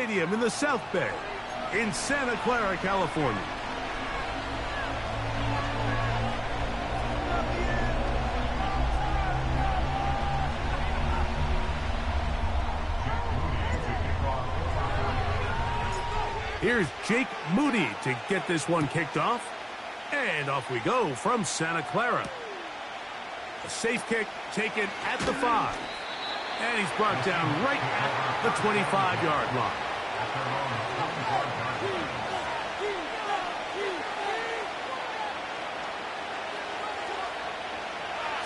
Stadium in the South Bay in Santa Clara, California. Here's Jake Moody to get this one kicked off. And off we go from Santa Clara. A safe kick taken at the 5. And he's brought down right at the 25-yard line.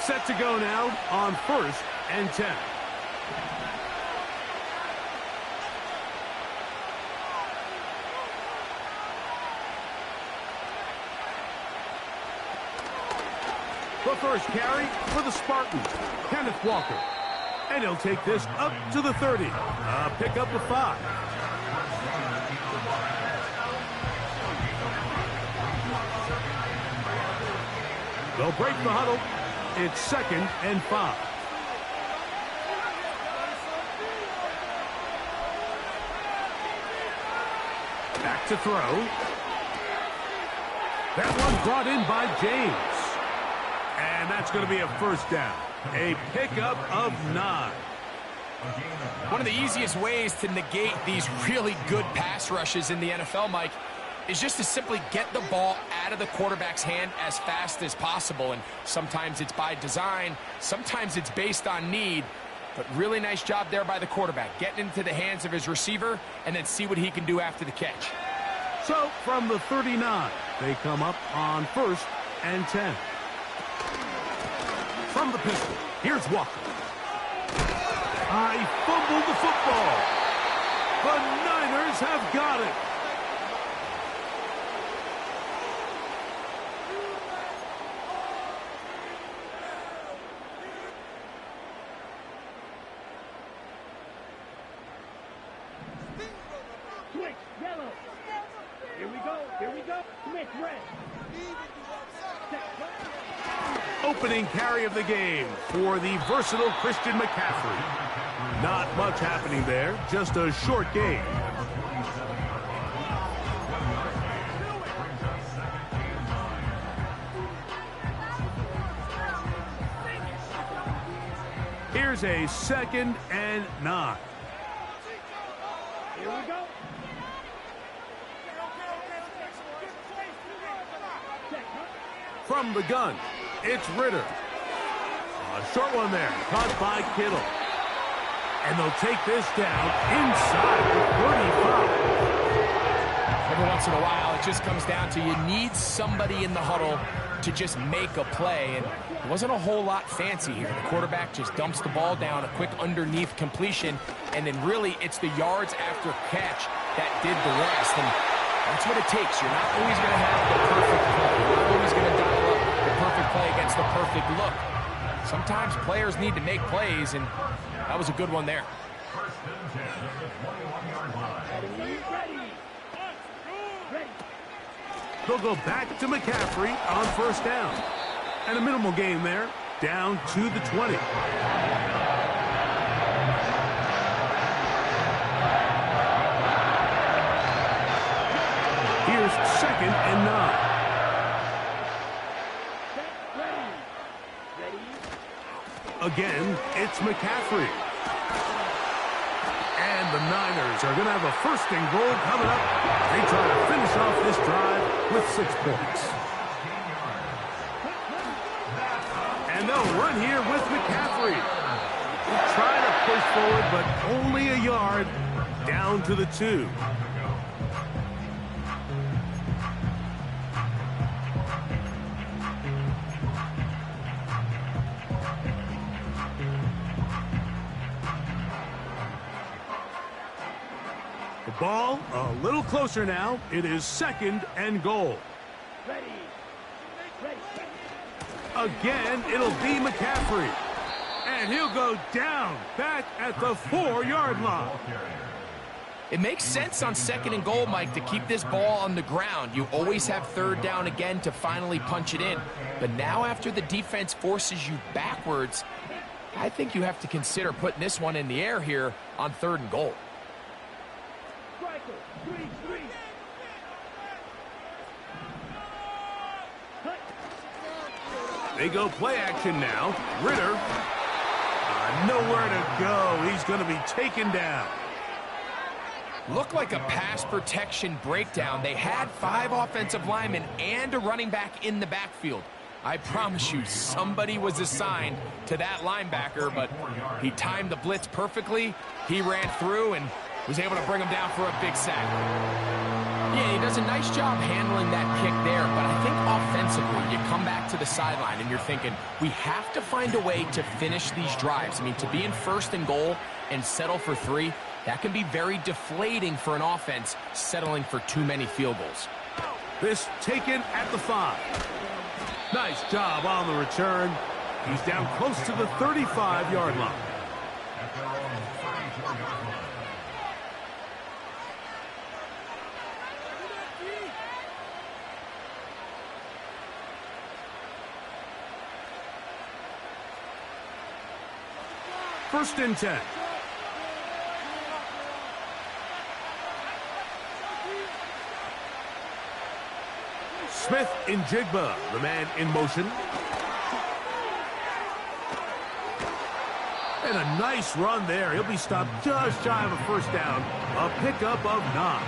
Set to go now on 1st and 10. The first carry for the Spartans, Kenneth Walker. And he'll take this up to the 30. Pick up the 5. They'll break the huddle. It's 2nd and 5. Back to throw. That one brought in by James. And that's going to be a first down. A pickup of 9. One of the easiest ways to negate these really good pass rushes in the NFL, Mike, is just to simply get the ball out of the quarterback's hand as fast as possible. And sometimes it's by design, sometimes it's based on need. But really nice job there by the quarterback, getting into the hands of his receiver and then see what he can do after the catch. So from the 39, they come up on 1st and 10. From the pistol, here's Walker. I fumbled the football. The Niners have got it. Switch, yellow. Here we go. Switch, red. Opening carry of the game for the versatile Christian McCaffrey. Not much happening there, just a short game. Here's a 2nd and 9. Here we go. From the gun, it's Ritter. A short one there, caught by Kittle. And they'll take this down inside the 35. Every once in a while, it just comes down to you need somebody in the huddle to just make a play. And it wasn't a whole lot fancy here. The quarterback just dumps the ball down, a quick underneath completion, and then really it's the yards after catch that did the rest. And that's what it takes. You're not always going to have the perfect play. You're not always going to dial up the perfect play against the perfect look. Sometimes players need to make plays, and that was a good one there. They'll go back to McCaffrey on 1st down. And a minimal gain there, down to the 20. Here's 2nd and 9. Again, it's McCaffrey. And the Niners are going to have a 1st and goal coming up. They try to finish off this drive with 6 points. And they'll run here with McCaffrey. They'll try to push forward, but only a yard, down to the 2. The ball a little closer now. It is 2nd and goal. Ready. Again, it'll be McCaffrey. And he'll go down back at the 4-yard line. It makes sense on 2nd and goal, Mike, to keep this ball on the ground. You always have 3rd down again to finally punch it in. But now after the defense forces you backwards, I think you have to consider putting this one in the air here on 3rd and goal. Michael. 3-3. They go play action now. Ritter. Nowhere to go. He's going to be taken down. Looked like a pass protection breakdown. They had 5 offensive linemen and a running back in the backfield. I promise you, somebody was assigned to that linebacker, but he timed the blitz perfectly. He ran through and was able to bring him down for a big sack. Yeah, he does a nice job handling that kick there, but I think offensively, you come back to the sideline and you're thinking, we have to find a way to finish these drives. I mean, to be in 1st and goal and settle for 3, that can be very deflating for an offense settling for too many field goals. This taken at the 5. Nice job on the return. He's down close to the 35-yard line. First and 10. Smith in Jigba, the man in motion. And a nice run there. He'll be stopped just shy of a first down. A pickup of 9.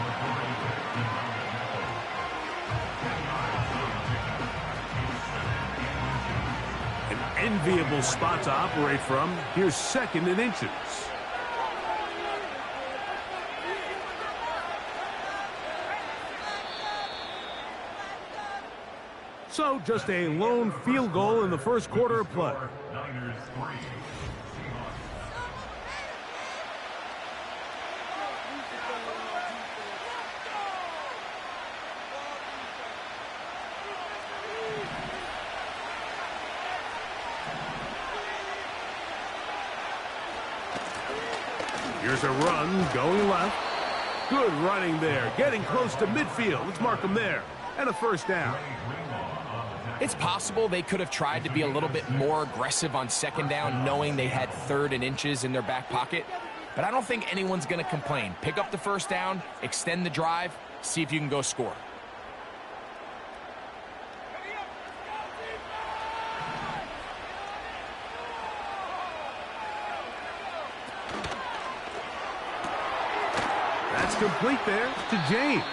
An enviable spot to operate from. Here's 2nd and inches. So just a lone field goal in the first quarter of play. Here's a run going left. Good running there. Getting close to midfield. Let's mark him there. And a first down. It's possible they could have tried to be a little bit more aggressive on 2nd down, knowing they had 3rd and inches in their back pocket. But I don't think anyone's going to complain. Pick up the first down, extend the drive, see if you can go score. That's complete there to James.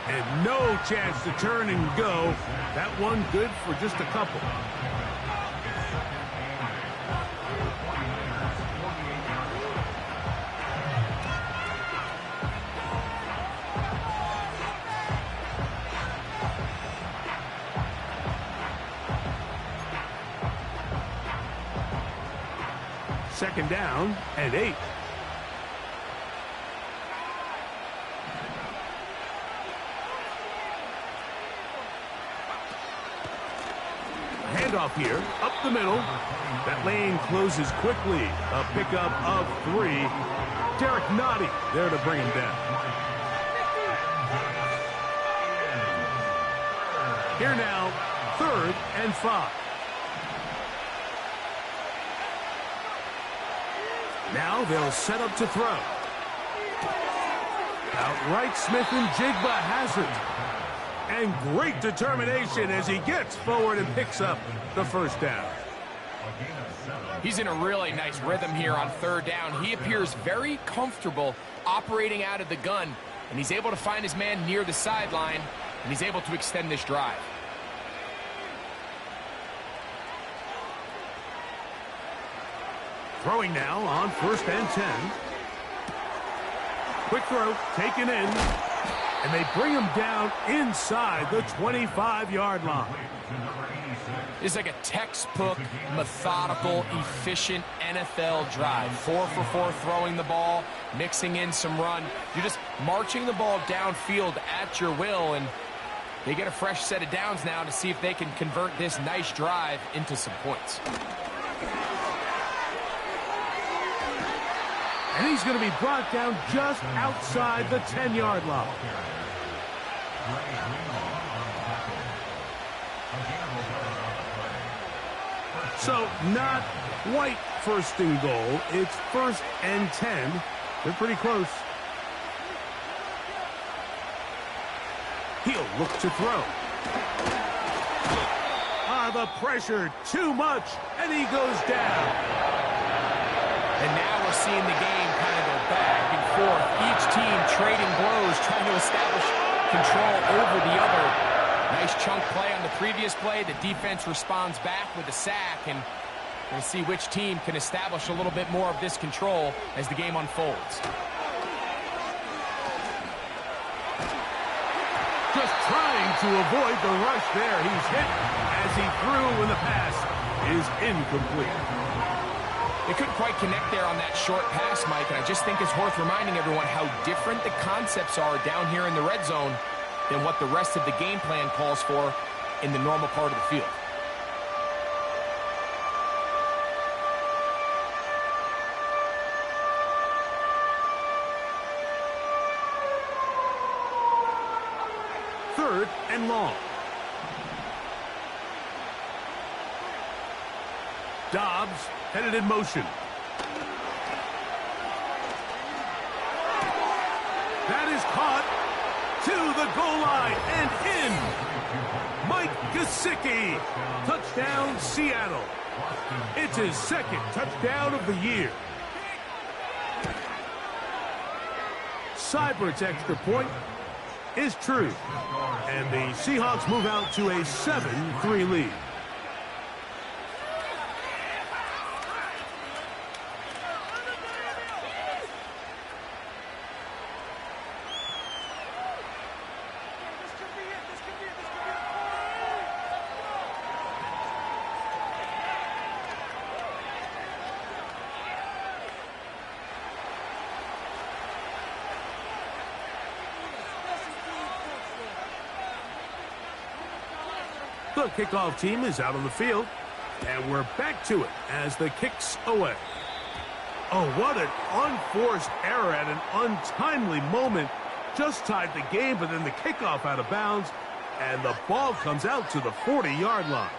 And no chance to turn and go. That one good for just a couple. Second down and 8. Handoff here, up the middle. That lane closes quickly. A pickup of 3. Derek Nottie there to bring him down. Here now, 3rd and 5. Now they'll set up to throw. Outright Smith and Jigba has it. And great determination as he gets forward and picks up the first down. He's in a really nice rhythm here on 3rd down. He appears very comfortable operating out of the gun, and he's able to find his man near the sideline, and he's able to extend this drive. Throwing now on 1st and 10. Quick throw, taken in. And they bring him down inside the 25-yard line. It's like a textbook, methodical, efficient NFL drive. 4 for 4 throwing the ball, mixing in some run. You're just marching the ball downfield at your will, and they get a fresh set of downs now to see if they can convert this nice drive into some points. And he's going to be brought down just outside the 10-yard line. So not quite 1st and goal. It's 1st and 10. They're pretty close. He'll look to throw. The pressure, too much, and he goes down. And now we're seeing the game kind of go back and forth. Each team trading blows, trying to establish control over the other. Nice chunk play on the previous play. The defense responds back with a sack, and we'll see which team can establish a little bit more of this control as the game unfolds. Just trying to avoid the rush there. He's hit as he threw when the pass is incomplete. They couldn't quite connect there on that short pass, Mike, and I just think it's worth reminding everyone how different the concepts are down here in the red zone than what the rest of the game plan calls for in the normal part of the field. Third and long. Dobbs headed in motion. That is caught to the goal line and in. Mike Gesicki. Touchdown, Seattle. It's his second touchdown of the year. Seibert's extra point is true. And the Seahawks move out to a 7-3 lead. The kickoff team is out on the field, and we're back to it as the kick's away. Oh, what an unforced error at an untimely moment. Just tied the game, but then the kickoff out of bounds, and the ball comes out to the 40-yard line.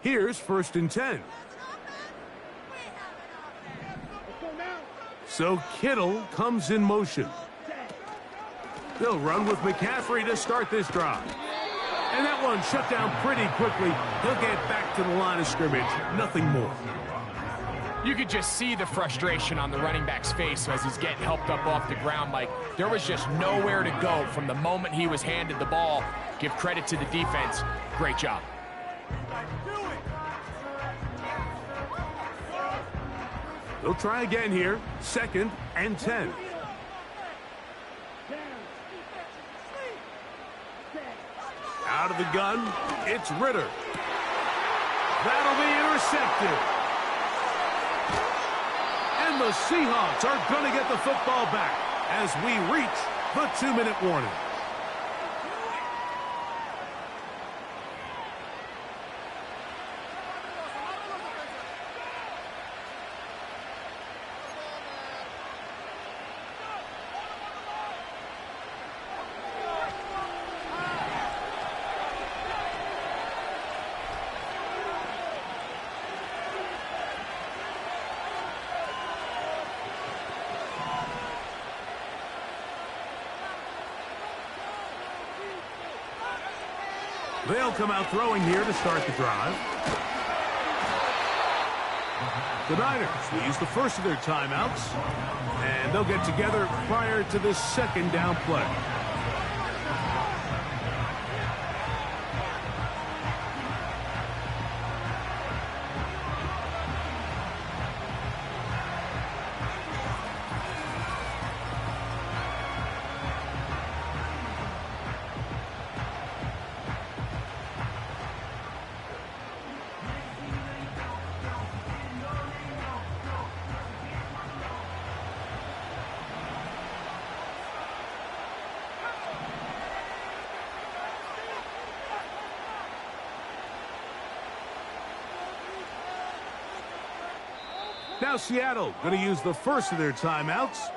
Here's 1st and 10. So Kittle comes in motion. They'll run with McCaffrey to start this drive. And that one shut down pretty quickly. He'll get back to the line of scrimmage. Nothing more. You could just see the frustration on the running back's face as he's getting helped up off the ground. Like, there was just nowhere to go from the moment he was handed the ball. Give credit to the defense. Great job. They'll try again here. 2nd and 10. Out of the gun, it's Ritter. That'll be intercepted. And the Seahawks are going to get the football back as we reach the 2-minute warning. They'll come out throwing here to start the drive. The Niners will use the first of their timeouts, and they'll get together prior to this 2nd down play. Now Seattle going to use the first of their timeouts.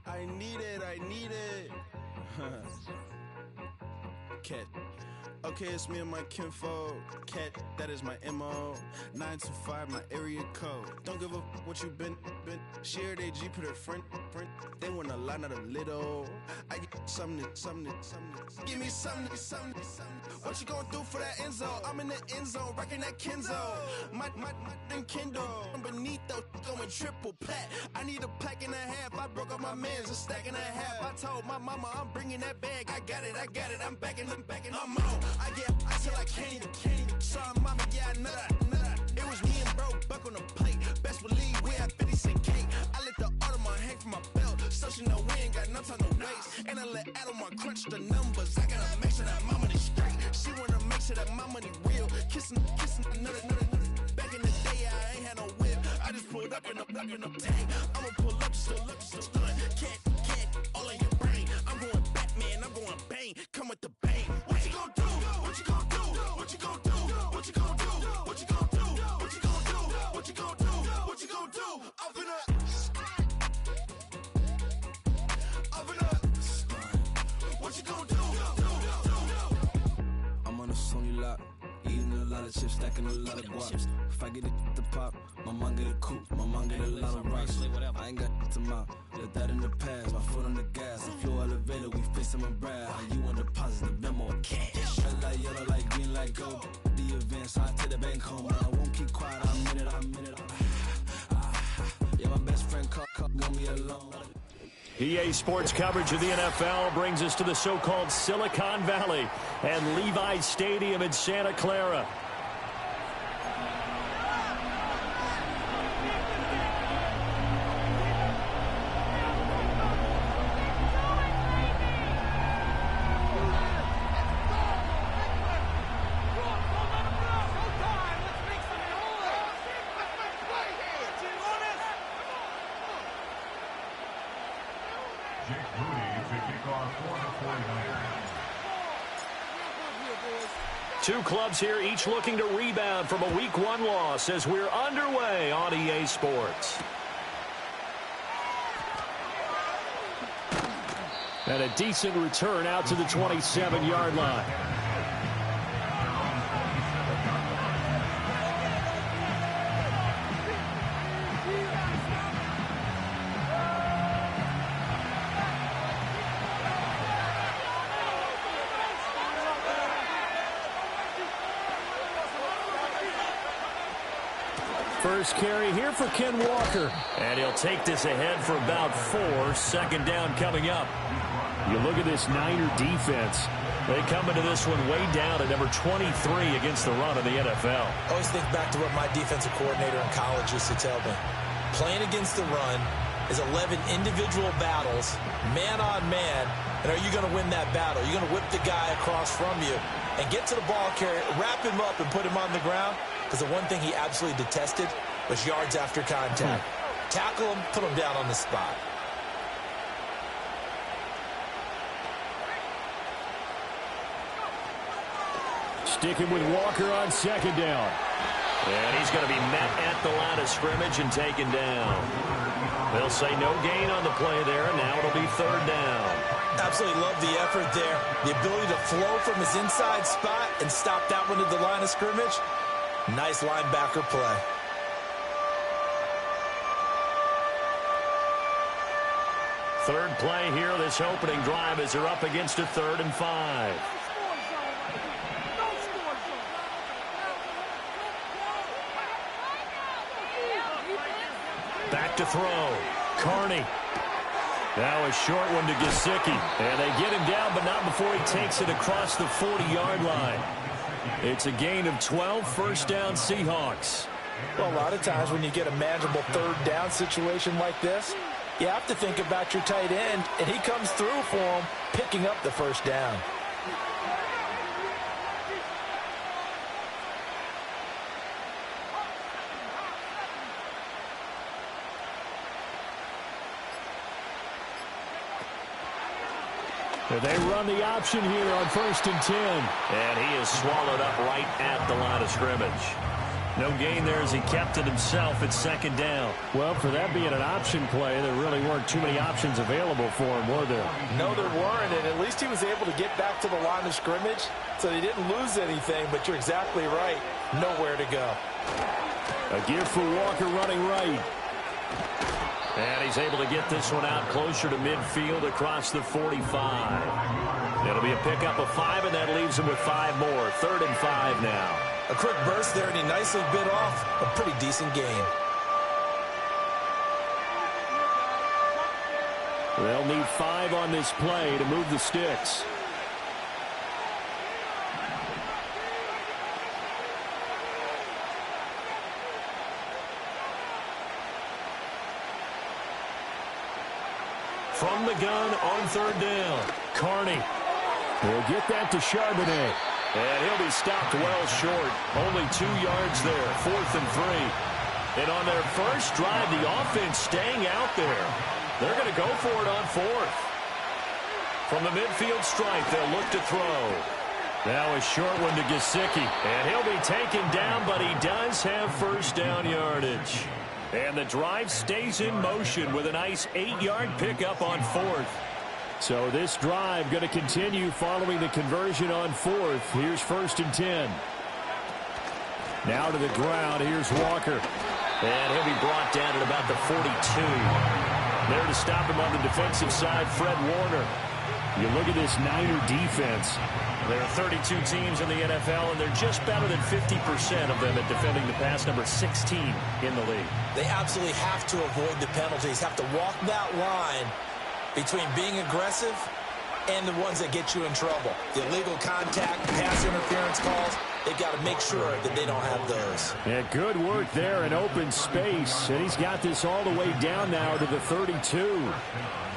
I need it. Cat. Okay, it's me and my kinfolk. Cat, that is my MO. 925, my area code. Don't give a what you been. Share they G, put her front. They want a lot, not a little. I get something. Give me something. What you gonna do for that Enzo? I'm in the end zone, rocking that Kenzo. My Kindle. I'm beneath though, going triple plat. I need a pack and a half. I broke up my mans, a stack and a half. I told my mama I'm bringing that bag. I got it. I'm backing. I'm out. I till I can't. Sorry, mama, yeah, I know that. It was me and bro, buck on the plate. Best believe we had 50 cent cake. I let the Audemars hang from my belt. So she know we ain't got no time to waste. And I let Audemars crunch the numbers. I gotta make sure that my money straight. She wanna make sure that my money real. Kissing, another. Back in the day, I ain't had no whip. I just pulled up in the tank. I'ma pull up just to stun. Can't, all in your brain. I'm going Batman, I'm going bang. Come with the bang. What you gon' do? What you gon' do? What you gon' do? What you gon' do? What you gon' do? What you gon' do? What you gon' do? What you gon' do? Up in a what you gon' do? I'm on a Sony lot, eating a lot of chips, stacking a lot of guap. If I get it to pop, my mom get a coupe, my mom get a lot of rocks. I ain't got to mouth, let that in the past. My foot on the gas, the flow elevator, we facing my brad. How you on deposit, the memo, cash. Red light, yellow light, green light, gold. The events, I take the bank home. I won't keep quiet, I'm in it. Yeah, my best friend want me alone. EA Sports coverage of the NFL brings us to the so-called Silicon Valley and Levi Stadium in Santa Clara. Two clubs here, each looking to rebound from a Week 1 loss as we're underway on EA Sports. And a decent return out to the 27-yard line. First carry here for Ken Walker. And he'll take this ahead for about 4. Second down coming up. You look at this Niner defense. They come into this one way down at number 23 against the run in the NFL. I always think back to what my defensive coordinator in college used to tell me. Playing against the run is 11 individual battles, man on man. And are you going to win that battle? You're going to whip the guy across from you and get to the ball carrier, wrap him up, and put him on the ground. Because the one thing he absolutely detested was yards after contact. Tackle him, put him down on the spot. Sticking with Walker on second down. And he's going to be met at the line of scrimmage and taken down. They'll say no gain on the play there, and now it'll be third down. Absolutely love the effort there. The ability to flow from his inside spot and stop that one at the line of scrimmage. Nice linebacker play. Third play here, this opening drive as they're up against a 3rd and 5. Back to throw. Carney. Now a short one to Gesicki. And they get him down, but not before he takes it across the 40-yard line. It's a gain of 12, first down Seahawks. Well, a lot of times when you get a manageable third down situation like this, you have to think about your tight end, and he comes through for him, picking up the first down. They run the option here on 1st and 10. And he is swallowed up right at the line of scrimmage. No gain there as he kept it himself at 2nd down. Well, for that being an option play, there really weren't too many options available for him, were there? No, there weren't, and at least he was able to get back to the line of scrimmage, so he didn't lose anything, but you're exactly right. Nowhere to go. A gift for Walker running right. And he's able to get this one out closer to midfield across the 45. It'll be a pickup of 5, and that leaves him with 5 more. 3rd and 5 now. A quick burst there, and he nicely bit off a pretty decent gain. They'll need 5 on this play to move the sticks. from the gun on third down. Carney will get that to Charbonnet. And he'll be stopped well short. Only 2 yards there, 4th and 3. And on their first drive, the offense staying out there. They're going to go for it on 4th. From the midfield stripe, they'll look to throw. Now a short one to Gesicki. And he'll be taken down, but he does have first down yardage. And the drive stays in motion with a nice 8-yard pickup on 4th. So this drive going to continue following the conversion on 4th. Here's 1st and 10. Now to the ground. Here's Walker. And he'll be brought down at about the 42. There to stop him on the defensive side, Fred Warner. You look at this Niner defense. There are 32 teams in the NFL, and they're just better than 50% of them at defending the pass, number 16 in the league. They absolutely have to avoid the penalties, have to walk that line between being aggressive and the ones that get you in trouble. The illegal contact, pass interference calls, they've got to make sure that they don't have those. Yeah, good work there in open space, and he's got this all the way down now to the 32.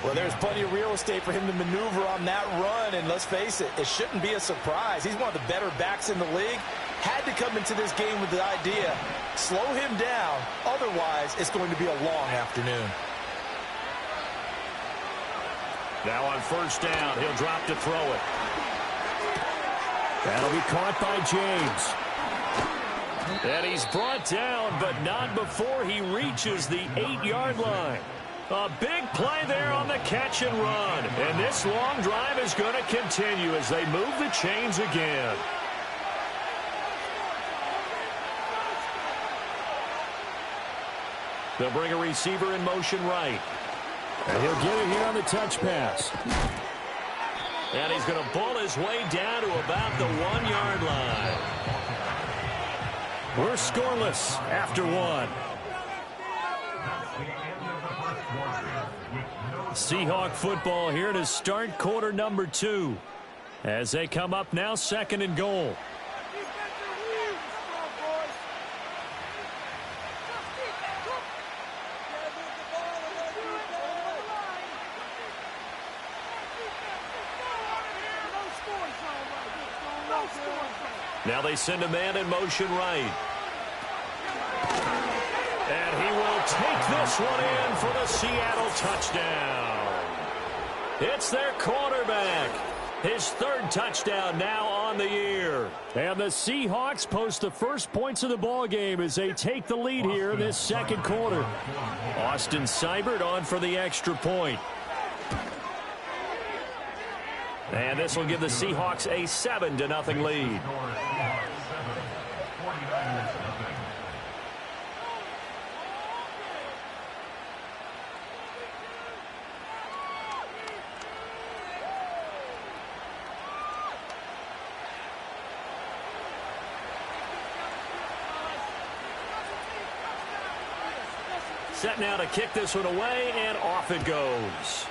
Well, there's plenty of real estate for him to maneuver on that run, and let's face it, it shouldn't be a surprise. He's one of the better backs in the league. Had to come into this game with the idea, slow him down, otherwise it's going to be a long afternoon. Now on first down, he'll drop to throw it. That'll be caught by James. And he's brought down, but not before he reaches the 8-yard line. A big play there on the catch and run. And this long drive is going to continue as they move the chains again. They'll bring a receiver in motion right. And he'll get it here on the touch pass. And he's going to pull his way down to about the 1-yard line. We're scoreless after 1. Seahawk football here to start quarter number 2. As they come up now, 2nd and goal. Now they send a man in motion right. And he will take this one in for the Seattle touchdown. It's their quarterback. His 3rd touchdown now on the year. And the Seahawks post the first points of the ball game as they take the lead here in this 2nd quarter. Austin Seibert on for the extra point. And this will give the Seahawks a 7-0 lead. Set now to kick this one away, and off it goes.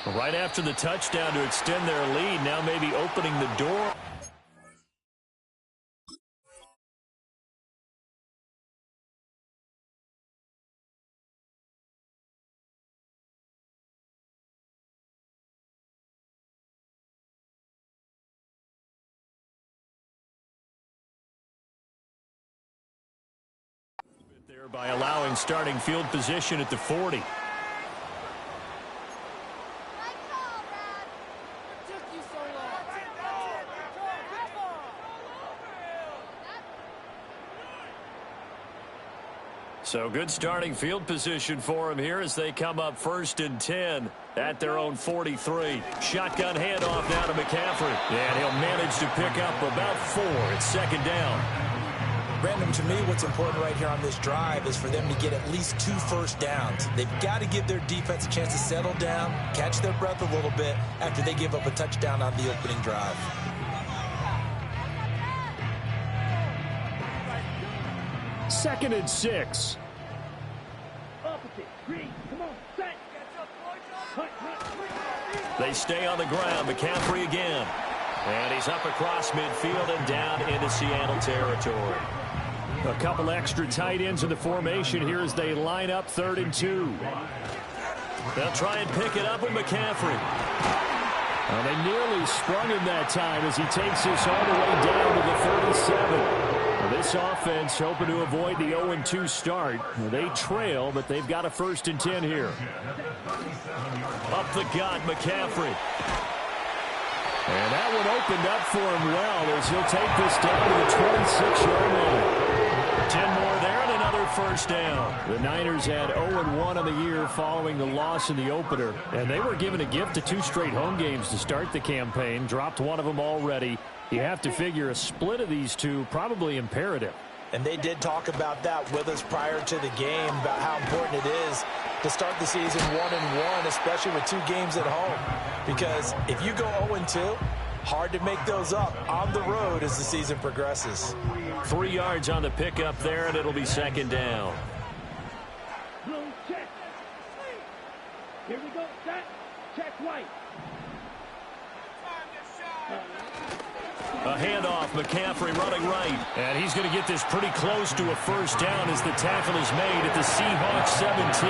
Right after the touchdown to extend their lead, now maybe opening the door. There by allowing starting field position at the 40. So good starting field position for him here as they come up 1st and 10 at their own 43. Shotgun handoff now to McCaffrey. And he'll manage to pick up about 4. It's 2nd down. Brandon, to me, what's important right here on this drive is for them to get at least 2 first downs. They've got to give their defense a chance to settle down, catch their breath a little bit after they give up a touchdown on the opening drive. Second and 6. They stay on the ground. McCaffrey again. And he's up across midfield and down into Seattle territory. A couple extra tight ends in the formation here as they line up 3rd and 2. They'll try and pick it up with McCaffrey. Well, they nearly sprung him that time as he takes this all the way down to the 37. Well, this offense hoping to avoid the 0-2 start. Well, they trail, but they've got a 1st and 10 here. Up the gut, McCaffrey. And that one opened up for him well as he'll take this down to the 26-yard line. 10 more there and another 1st down. The Niners had 0-1 on the year following the loss in the opener. And they were given a gift of 2 straight home games to start the campaign. Dropped one of them already. You have to figure a split of these two probably imperative. And they did talk about that with us prior to the game, about how important it is to start the season 1-1, especially with 2 games at home. Because if you go 0-2, hard to make those up on the road as the season progresses. 3 yards on the pickup there, and it'll be 2nd down. Blue check. Here we go. Set. Check white. A handoff, McCaffrey running right. And he's going to get this pretty close to a 1st down as the tackle is made at the Seahawks 17.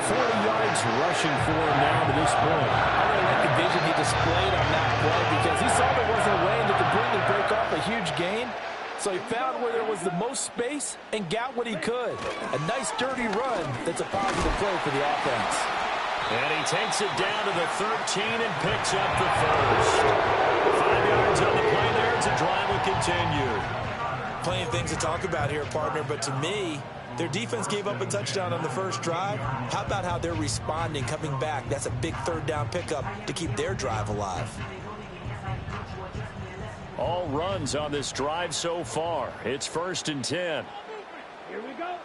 40 yards rushing for him now to this point. I really like the vision he displayed on that play because he saw there wasn't a lane to completely break off a huge gain. So he found where there was the most space and got what he could. A nice dirty run that's a positive play for the offense. And he takes it down to the 13 and picks up the 1st. 5 yards on the play there as the drive will continue. Plenty of things to talk about here, partner, but to me, their defense gave up a touchdown on the 1st drive. How about how they're responding, coming back? That's a big 3rd down pickup to keep their drive alive. All runs on this drive so far. It's 1st and 10. Here we go.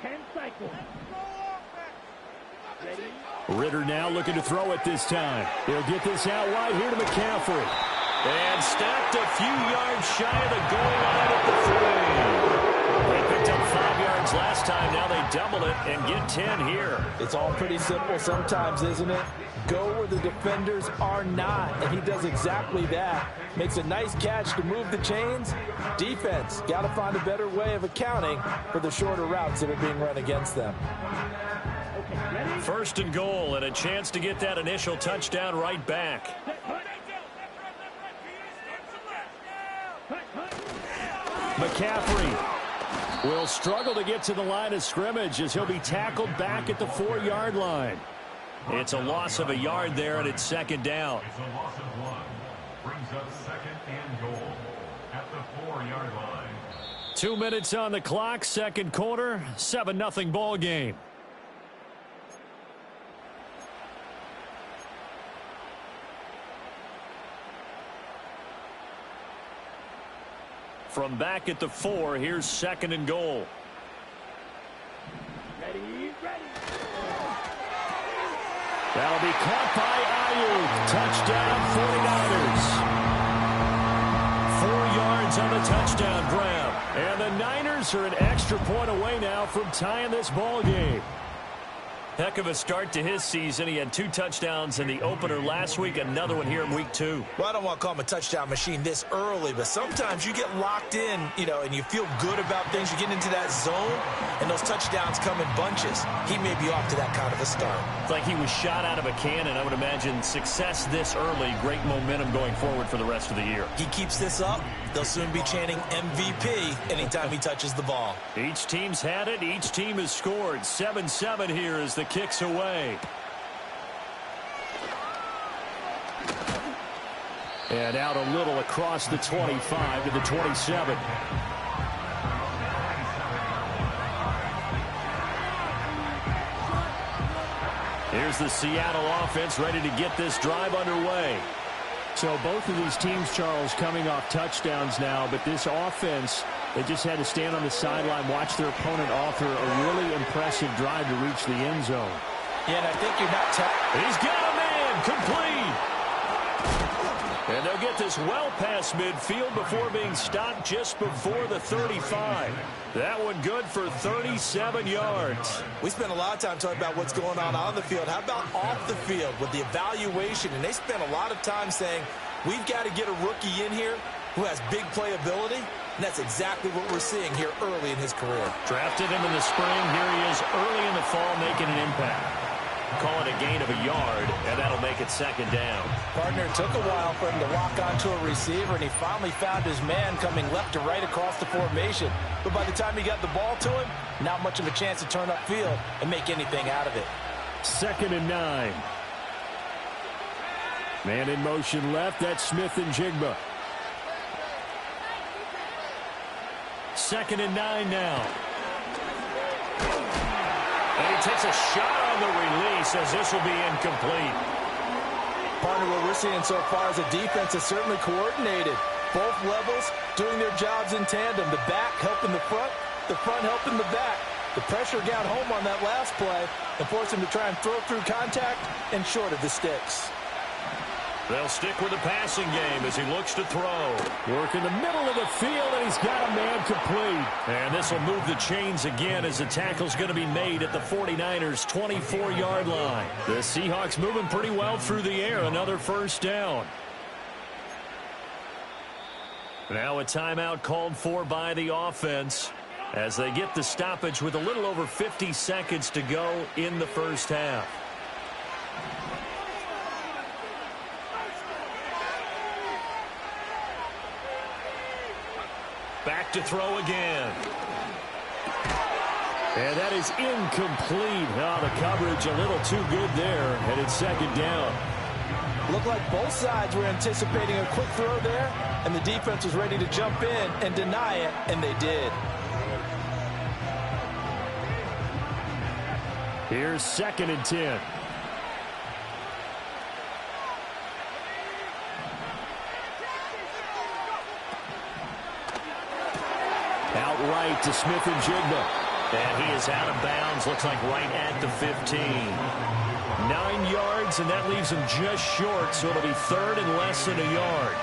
10 cycles. Ready? Ritter now looking to throw it this time. They'll get this out wide here to McCaffrey. And stacked a few yards shy of the goal line at the 3. They picked up 5 yards last time. Now they double it and get 10 here. It's all pretty simple sometimes, isn't it? Go where the defenders are not, and he does exactly that. Makes a nice catch to move the chains. Defense, got to find a better way of accounting for the shorter routes that are being run against them. 1st and goal, and a chance to get that initial touchdown right back. McCaffrey will struggle to get to the line of scrimmage as he'll be tackled back at the 4-yard line. It's a loss of a yard there, and it's 2nd down. It's a loss of 1. Brings up 2nd and goal at the 4-yard line. 2 minutes on the clock, 2nd quarter, 7-0 ball game. From back at the 4, here's 2nd and goal. Ready, ready. That'll be caught by Ayuk. Touchdown, 49ers. 4 yards on the touchdown grab. And the Niners are an extra point away now from tying this ball game. Heck of a start to his season. He had 2 touchdowns in the opener last week, another one here in week 2. Well, I don't want to call him a touchdown machine this early, but sometimes you get locked in, and you feel good about things. You get into that zone, and those touchdowns come in bunches. He may be off to that kind of a start. It's like he was shot out of a cannon. I would imagine success this early, great momentum going forward for the rest of the year. He keeps this up, they'll soon be chanting MVP anytime he touches the ball. Each team's had it. Each team has scored. 7-7 here as the kicks away. And out a little across the 25 to the 27. Here's the Seattle offense ready to get this drive underway. So both of these teams, Charles, coming off touchdowns now, but this offense, they just had to stand on the sideline, watch their opponent author a really impressive drive to reach the end zone. Yeah, and I think you're not He's got a man, complete. And they'll get this well past midfield before being stopped just before the 35. That one good for 37 yards. We spent a lot of time talking about what's going on the field. How about off the field with the evaluation? And they spent a lot of time saying, we've got to get a rookie in here who has big playability. And that's exactly what we're seeing here early in his career. Drafted him in the spring. Here he is early in the fall making an impact. Call it a gain of a yard, and that'll make it second down. Partner, took a while for him to lock onto a receiver, and he finally found his man coming left to right across the formation. But by the time he got the ball to him, not much of a chance to turn upfield and make anything out of it. 2nd and 9. Man in motion left. That's Smith and Jigba. 2nd and 9 now. And he takes a shot on the release as this will be incomplete. Partner, what we're seeing so far is a defense that's certainly coordinated. Both levels doing their jobs in tandem. The back helping the front helping the back. The pressure got home on that last play and forced him to try and throw through contact and short of the sticks. They'll stick with the passing game as he looks to throw. Work in the middle of the field, and he's got a man complete. And this will move the chains again as the tackle's going to be made at the 49ers' 24-yard line. The Seahawks moving pretty well through the air. Another first down. Now a timeout called for by the offense as they get the stoppage with a little over 50 seconds to go in the first half. Back to throw again. And that is incomplete. Oh, the coverage a little too good there, and it's second down. Looked like both sides were anticipating a quick throw there, and the defense was ready to jump in and deny it, and they did. Here's 2nd and 10. Outright to Smith and Jigba. And he is out of bounds, looks like right at the 15. 9 yards, and that leaves him just short, so it'll be 3rd and less than a yard.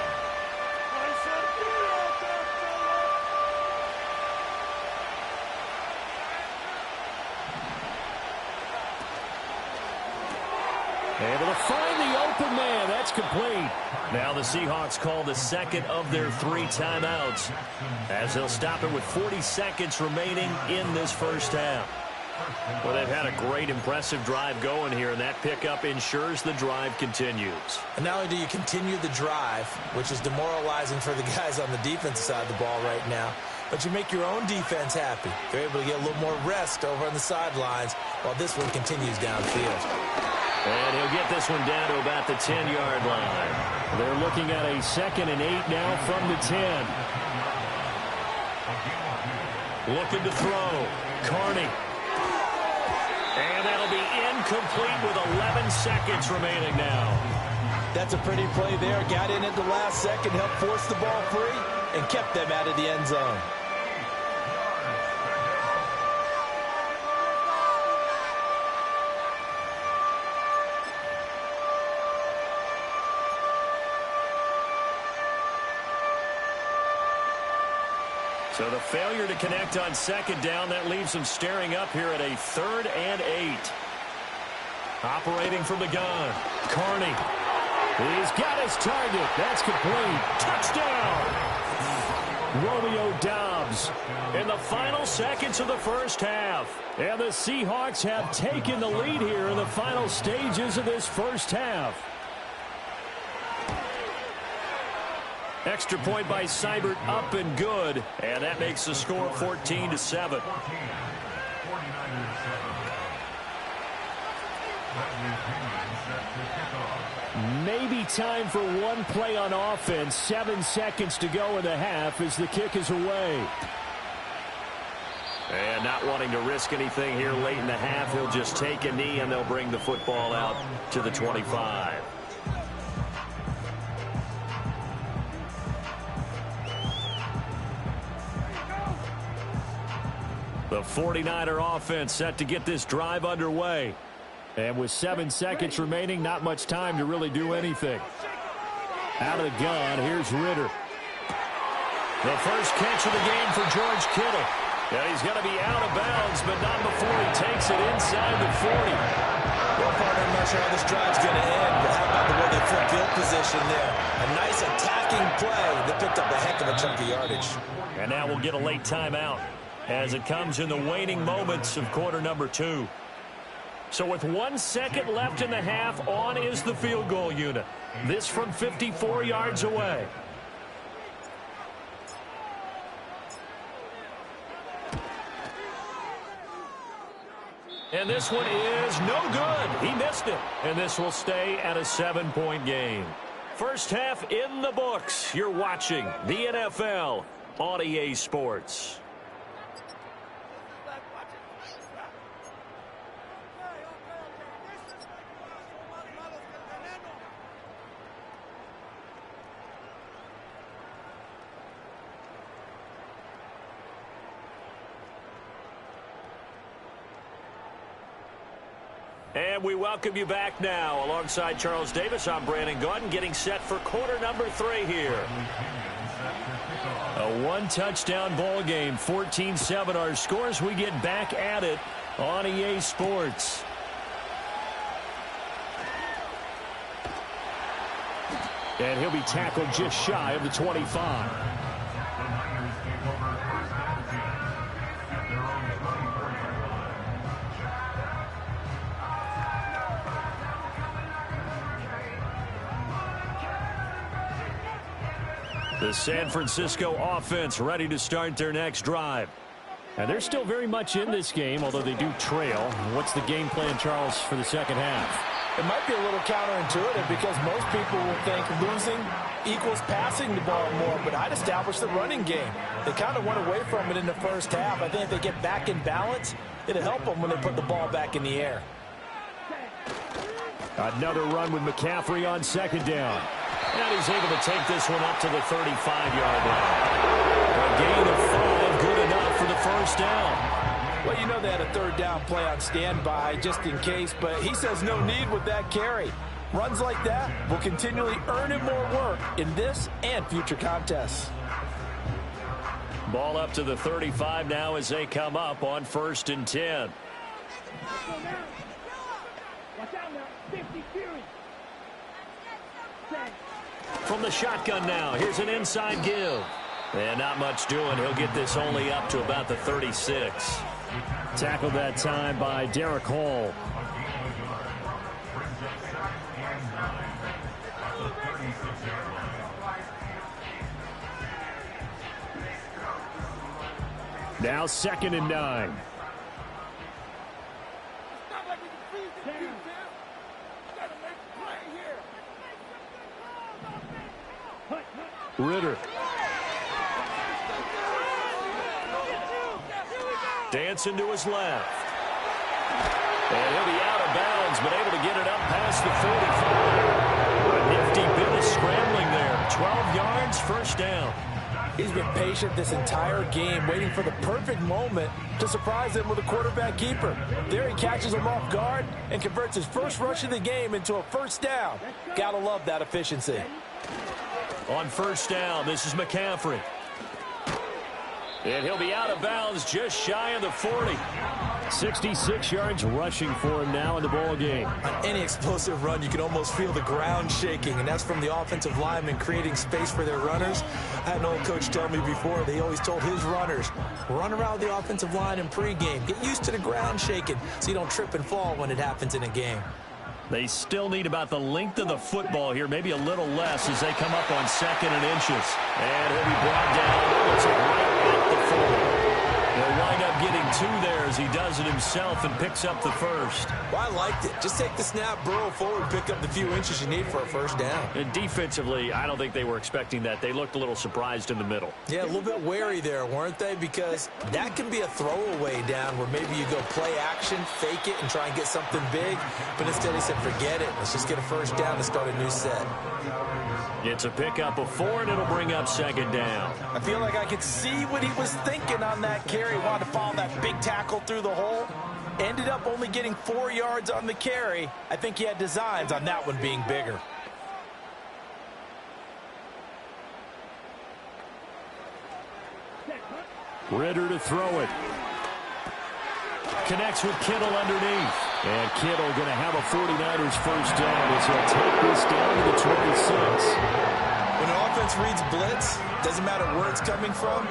Able to find the open man. That's complete. Now the Seahawks call the second of their 3 timeouts as they'll stop it with 40 seconds remaining in this first half. Well, they've had a great, impressive drive going here, and that pickup ensures the drive continues. And not only do you continue the drive, which is demoralizing for the guys on the defensive side of the ball right now, but you make your own defense happy. They're able to get a little more rest over on the sidelines while this one continues downfield. And he'll get this one down to about the 10-yard line. They're looking at a 2nd and 8 now from the 10. Looking to throw. Carney. And that'll be incomplete with 11 seconds remaining now. That's a pretty play there. Got in at the last second, helped force the ball free, and kept them out of the end zone. So the failure to connect on 2nd down, that leaves him staring up here at a 3rd and 8. Operating from the gun. Carney. He's got his target. That's complete. Touchdown! Romeo Doubs. In the final seconds of the first half. And the Seahawks have taken the lead here in the final stages of this first half. Extra point by Seibert, up and good. And that makes the score 14-7. Maybe time for one play on offense. 7 seconds to go in the half as the kick is away. And not wanting to risk anything here late in the half, he'll just take a knee and they'll bring the football out to the 25. The 49er offense set to get this drive underway. And with 7 seconds remaining, not much time to really do anything. Out of the gun, here's Ritter. The first catch of the game for George Kittle. Yeah, he's going to be out of bounds, but not before he takes it inside the 40. Well, partner, I'm not sure how this drive's going to end, but how about the way they flip field position there. A nice attacking play that picked up a heck of a chunk of yardage. And now we'll get a late timeout as it comes in the waning moments of quarter number 2. So with 1 second left in the half, on is the field goal unit. This from 54 yards away. And this one is no good. He missed it. And this will stay at a 7-point game. First half in the books. You're watching the NFL on EA Sports. And we welcome you back now. Alongside Charles Davis, I'm Brandon Gaudin, getting set for quarter number 3 here. A one-touchdown ball game, 14-7 our scores. We get back at it on EA Sports. And he'll be tackled just shy of the 25. The San Francisco offense ready to start their next drive. And they're still very much in this game, although they do trail. What's the game plan, Charles, for the second half? It might be a little counterintuitive because most people will think losing equals passing the ball more, but I'd establish the running game. They kind of went away from it in the first half. I think if they get back in balance, it'll help them when they put the ball back in the air. Another run with McCaffrey on second down. And he's able to take this one up to the 35-yard line. A gain of 5, good enough for the first down. Well, you know they had a third down play on standby just in case, but he says no need with that carry. Runs like that will continually earn him more work in this and future contests. Ball up to the 35 now as they come up on 1st and 10. Watch out now. 50 series. From the shotgun now, here's an inside give. And not much doing. He'll get this only up to about the 36. Tackled that time by Derek Hall. Now 2nd and 9. Ritter. Dancing to his left. And he'll be out of bounds, but able to get it up past the 45. A nifty bit of scrambling there. 12 yards, 1st down. He's been patient this entire game, waiting for the perfect moment to surprise him with a quarterback keeper. There he catches him off guard and converts his first rush of the game into a 1st down. Gotta love that efficiency. On 1st down, this is McCaffrey. And he'll be out of bounds just shy of the 40. 66 yards rushing for him now in the ball game. On any explosive run, you can almost feel the ground shaking, and that's from the offensive linemen creating space for their runners. I had an old coach tell me before, they always told his runners, run around the offensive line in pregame. Get used to the ground shaking so you don't trip and fall when it happens in a game. They still need about the length of the football here, maybe a little less as they come up on 2nd and inches. And he'll be brought down. Looks like right at the 40. They'll wind up getting 2 there as he does it himself and picks up the 1st. Well, I liked it. Just take the snap, burrow forward, pick up the few inches you need for a 1st down. And defensively, I don't think they were expecting that. They looked a little surprised in the middle. Yeah, a little bit wary there, weren't they? Because that can be a throwaway down where maybe you go play action, fake it, and try and get something big. But instead he said, forget it. Let's just get a 1st down and start a new set. It's a pickup of 4, and it'll bring up 2nd down. I feel like I could see what he was thinking on that carry. Wanted to follow that big tackle through the hole. Ended up only getting 4 yards on the carry. I think he had designs on that one being bigger. Ritter to throw it. Connects with Kittle underneath. And Kittle going to have a 49ers first down as he'll take this down to the 26. When an offense reads blitz, doesn't matter where it's coming from,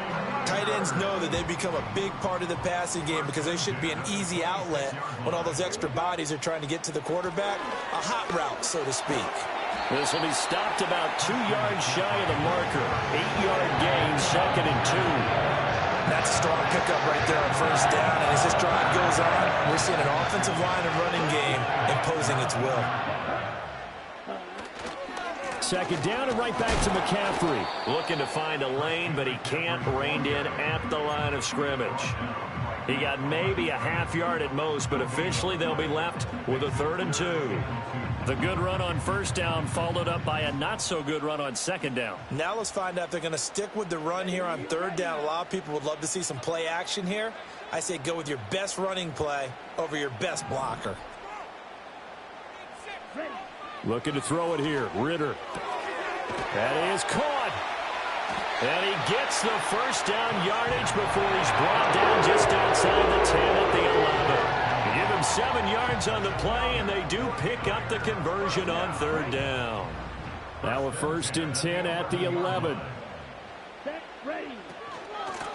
tight ends know that they become a big part of the passing game because they should be an easy outlet when all those extra bodies are trying to get to the quarterback. A hot route, so to speak. This will be stopped about 2 yards shy of the marker. 8-yard gain, 2nd and 2. That's a strong pickup right there on first down. And as this drive goes on, we're seeing an offensive line and running game imposing its will. 2nd down and right back to McCaffrey. Looking to find a lane, but he can't. Reined in at the line of scrimmage. He got maybe a half yard at most, but officially they'll be left with a 3rd and 2. The good run on first down followed up by a not-so-good run on 2nd down. Now let's find out if they're going to stick with the run here on 3rd down. A lot of people would love to see some play action here. I say go with your best running play over your best blocker. Looking to throw it here. Ritter. That is caught. And he gets the first down yardage before he's brought down just outside the 10 at the 11. They give him 7 yards on the play, and they do pick up the conversion on 3rd down. Now a 1st and 10 at the 11.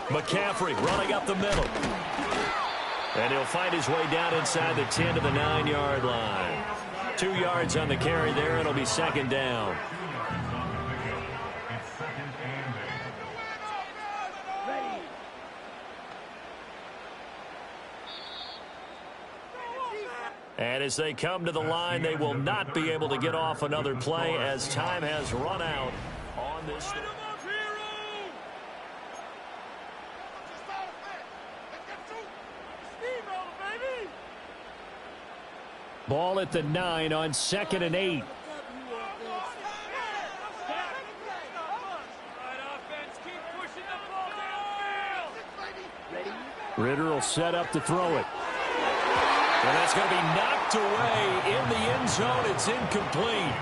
McCaffrey running up the middle. And he'll find his way down inside the 10 to the 9-yard line. 2 yards on the carry there, and it'll be 2nd down. And as they come to the line, they will not be able to get off another play as time has run out on this. Ball at the 9 on 2nd and 8. Ritter will set up to throw it. And that's going to be knocked away in the end zone. It's incomplete.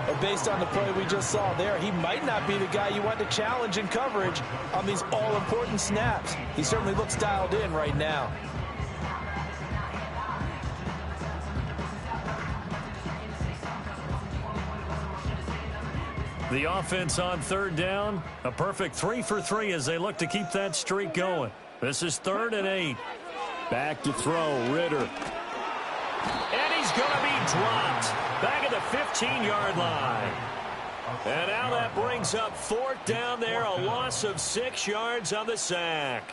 But based on the play we just saw there, he might not be the guy you want to challenge in coverage on these all-important snaps. He certainly looks dialed in right now. The offense on 3rd down, a perfect 3 for 3 as they look to keep that streak going. This is 3rd and 8. Back to throw, Ritter. And he's going to be dropped back at the 15-yard line. And now that brings up 4th down there, a loss of 6 yards on the sack.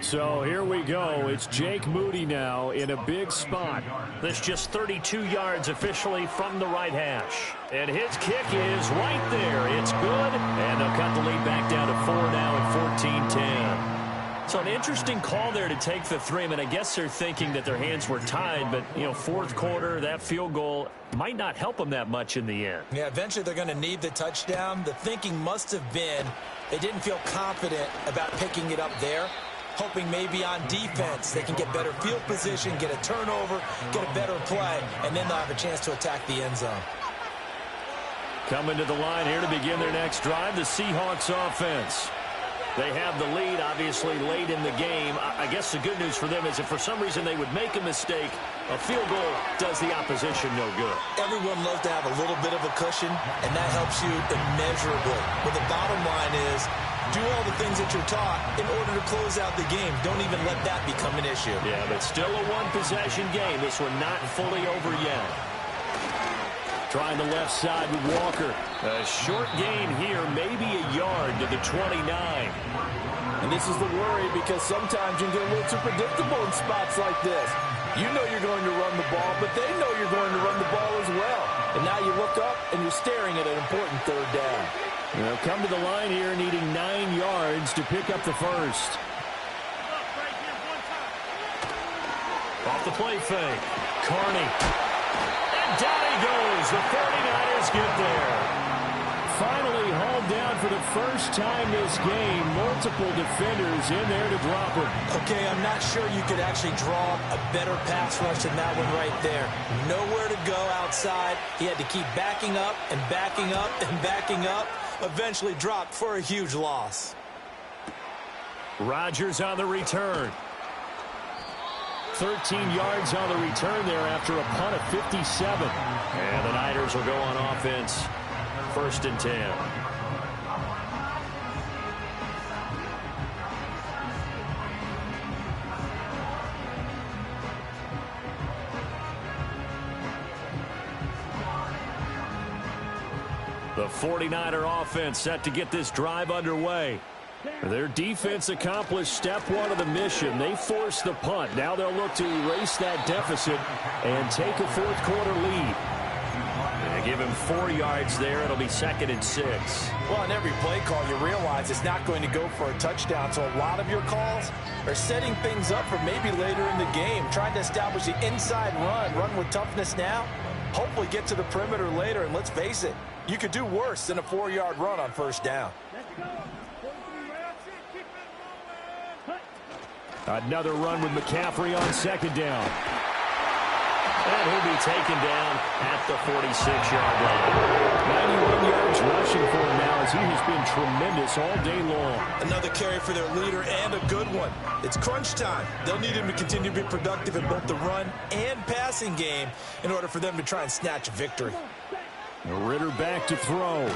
So here we go. It's Jake Moody now in a big spot. This just 32 yards officially from the right hash. And his kick is right there. It's good. And they'll cut the lead back down to 4 now at 14-10. So an interesting call there to take the 3. I mean, I guess they're thinking that their hands were tied, but, you know, 4th quarter, that field goal might not help them that much in the end. Yeah, eventually they're going to need the touchdown. The thinking must have been they didn't feel confident about picking it up there, hoping maybe on defense they can get better field position, get a turnover, get a better play, and then they'll have a chance to attack the end zone. Coming to the line here to begin their next drive, the Seahawks offense. They have the lead, obviously, late in the game. I guess the good news for them is if for some reason they would make a mistake, a field goal does the opposition no good. Everyone loves to have a little bit of a cushion, and that helps you immeasurably. But the bottom line is do all the things that you're taught in order to close out the game. Don't even let that become an issue. Yeah, but still a one-possession game. This one not fully over yet. Trying the left side with Walker. A short gain here, maybe a yard to the 29. And this is the worry because sometimes you can get a little too predictable in spots like this. You know you're going to run the ball, but they know you're going to run the ball as well. And now you look up and you're staring at an important 3rd down. They'll come to the line here needing 9 yards to pick up the first. Off the play fake. Carney. Down he goes. The 49ers get there. Finally hauled down for the first time this game. Multiple defenders in there to drop him. Okay, I'm not sure you could actually draw a better pass rush than that one right there. Nowhere to go outside. He had to keep backing up and backing up and backing up. Eventually dropped for a huge loss. Rodgers on the return. 13 yards on the return there after a punt of 57. And the Niners will go on offense. 1st and 10. The 49er offense set to get this drive underway. Their defense accomplished step one of the mission. They forced the punt. Now they'll look to erase that deficit and take a fourth-quarter lead. They give him 4 yards there. It'll be 2nd and 6. Well, on every play call, you realize it's not going to go for a touchdown. So a lot of your calls are setting things up for maybe later in the game, trying to establish the inside run with toughness now, hopefully get to the perimeter later. And let's face it, you could do worse than a 4-yard run on 1st down. Another run with McCaffrey on 2nd down. And he'll be taken down at the 46-yard line. 91 yards rushing for him now as he has been tremendous all day long. Another carry for their leader and a good one. It's crunch time. They'll need him to continue to be productive in both the run and passing game in order for them to try and snatch a victory. Ritter back to throw.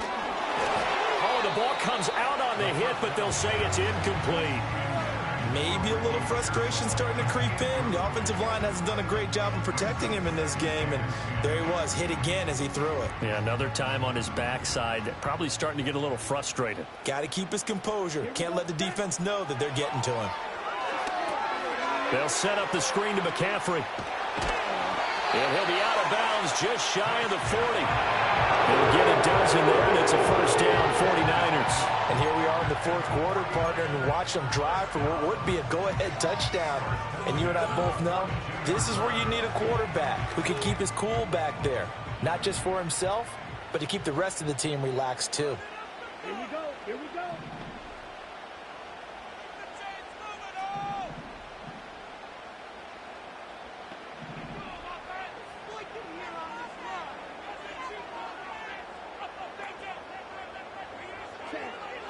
Oh, the ball comes out on the hit, but they'll say it's incomplete. Maybe a little frustration starting to creep in. The offensive line hasn't done a great job of protecting him in this game, and there he was, hit again as he threw it. Yeah, another time on his backside, probably starting to get a little frustrated. Got to keep his composure. Can't let the defense know that they're getting to him. They'll set up the screen to McCaffrey. And he'll be out of bounds just shy of the 40. They'll get a dozen there, and it's a 1st down, 49ers. And here we are in the 4th quarter, partner, and watch them drive for what would be a go-ahead touchdown. And you and I both know this is where you need a quarterback who can keep his cool back there. Not just for himself, but to keep the rest of the team relaxed too. Here we go. Here we go.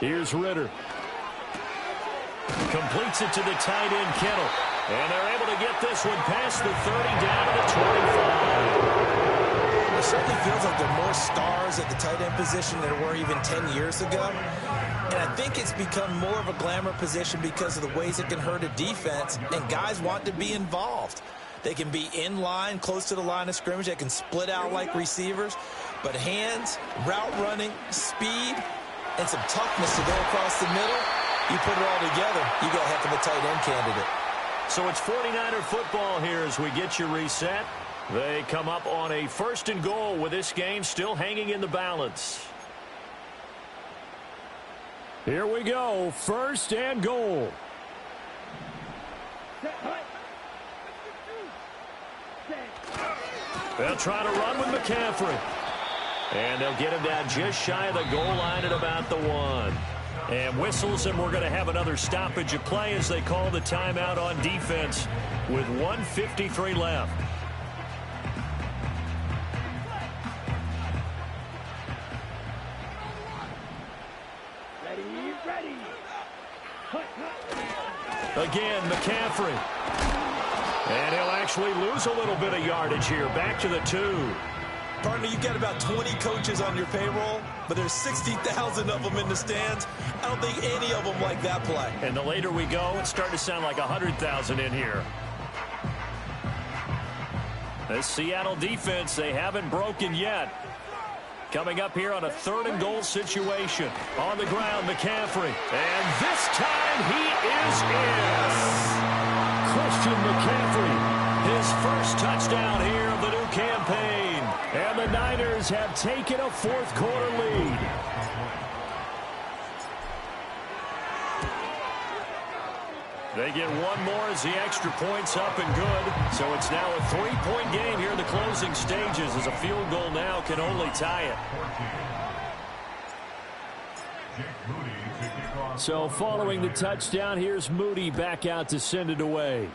Here's Ritter. Completes it to the tight end, Kittle. And they're able to get this one past the 30 down to the 25. It certainly feels like there are more stars at the tight end position than there were even 10 years ago. And I think it's become more of a glamour position because of the ways it can hurt a defense, and guys want to be involved. They can be in line, close to the line of scrimmage. They can split out like receivers. But hands, route running, speed, and some toughness to go across the middle, you put it all together, you got a heck of a tight end candidate. So it's 49er football here as we get you reset. They come up on a 1st and goal with this game still hanging in the balance. Here we go, 1st and goal. They'll try to run with McCaffrey. And they'll get him down just shy of the goal line at about the 1. And whistles, and we're going to have another stoppage of play as they call the timeout on defense with 1:53 left. Ready. Again, McCaffrey. And he'll actually lose a little bit of yardage here. Back to the 2. Partner, you've got about 20 coaches on your payroll, but there's 60,000 of them in the stands. I don't think any of them like that play. And the later we go, it's starting to sound like 100,000 in here. This Seattle defense, they haven't broken yet. Coming up here on a 3rd and goal situation. On the ground, McCaffrey. And this time he is in. Christian McCaffrey. His first touchdown here of the new campaign. And the Niners have taken a 4th quarter lead. They get one more as the extra point's up and good. So it's now a 3-point game here in the closing stages as a field goal now can only tie it. So following the touchdown, here's Moody back out to send it away.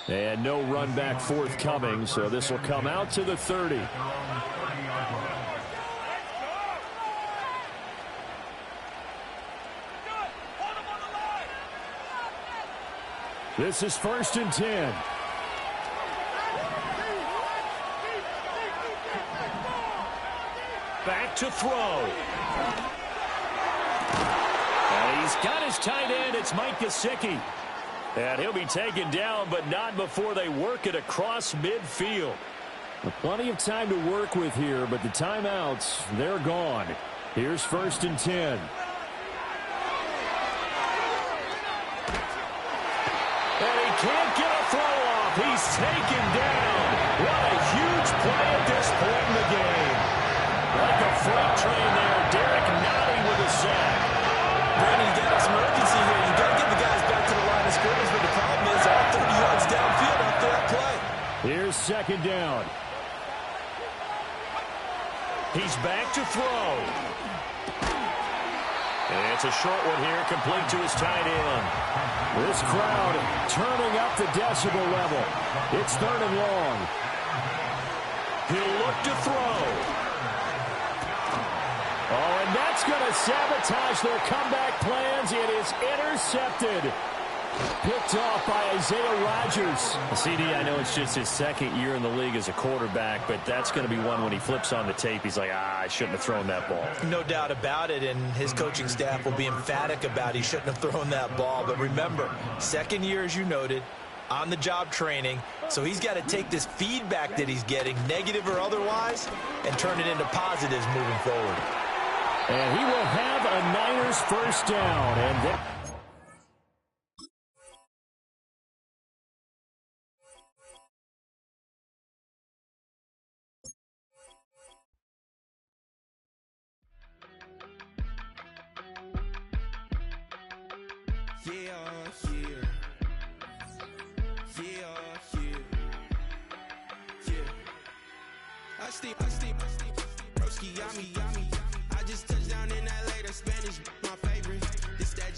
And no run back forthcoming, so this will come out to the 30. This is 1st and 10. Back to throw. And he's got his tight end. It's Mike Gesicki. And he'll be taken down, but not before they work it across midfield. Plenty of time to work with here, but the timeouts, they're gone. Here's 1st and 10. And he can't get a throw off. He's taken down. What a huge play at this point in the game. Like a freight train there, Derek Nottie with a sack. Brandon, you got some urgency here. You got to get the guys back to the line of scrimmage, but the problem is all 30 yards downfield after that play. Here's 2nd down. He's back to throw. And it's a short one here, complete to his tight end. This crowd turning up the decibel level. It's 3rd and long. He'll look to throw. Oh, and that's going to sabotage their comeback plans. It is intercepted. Picked off by Isaiah Rodgers. CD, I know it's just his 2nd year in the league as a quarterback, but that's going to be one when he flips on the tape. He's like, I shouldn't have thrown that ball. No doubt about it, and his coaching staff will be emphatic about he shouldn't have thrown that ball. But remember, 2nd year, as you noted, on-the-job training, so he's got to take this feedback that he's getting, negative or otherwise, and turn it into positives moving forward. And he will have a Niners 1st down. And then I steam, broski, yummy. I just touched down in LA, the Spanish, my favorite. This that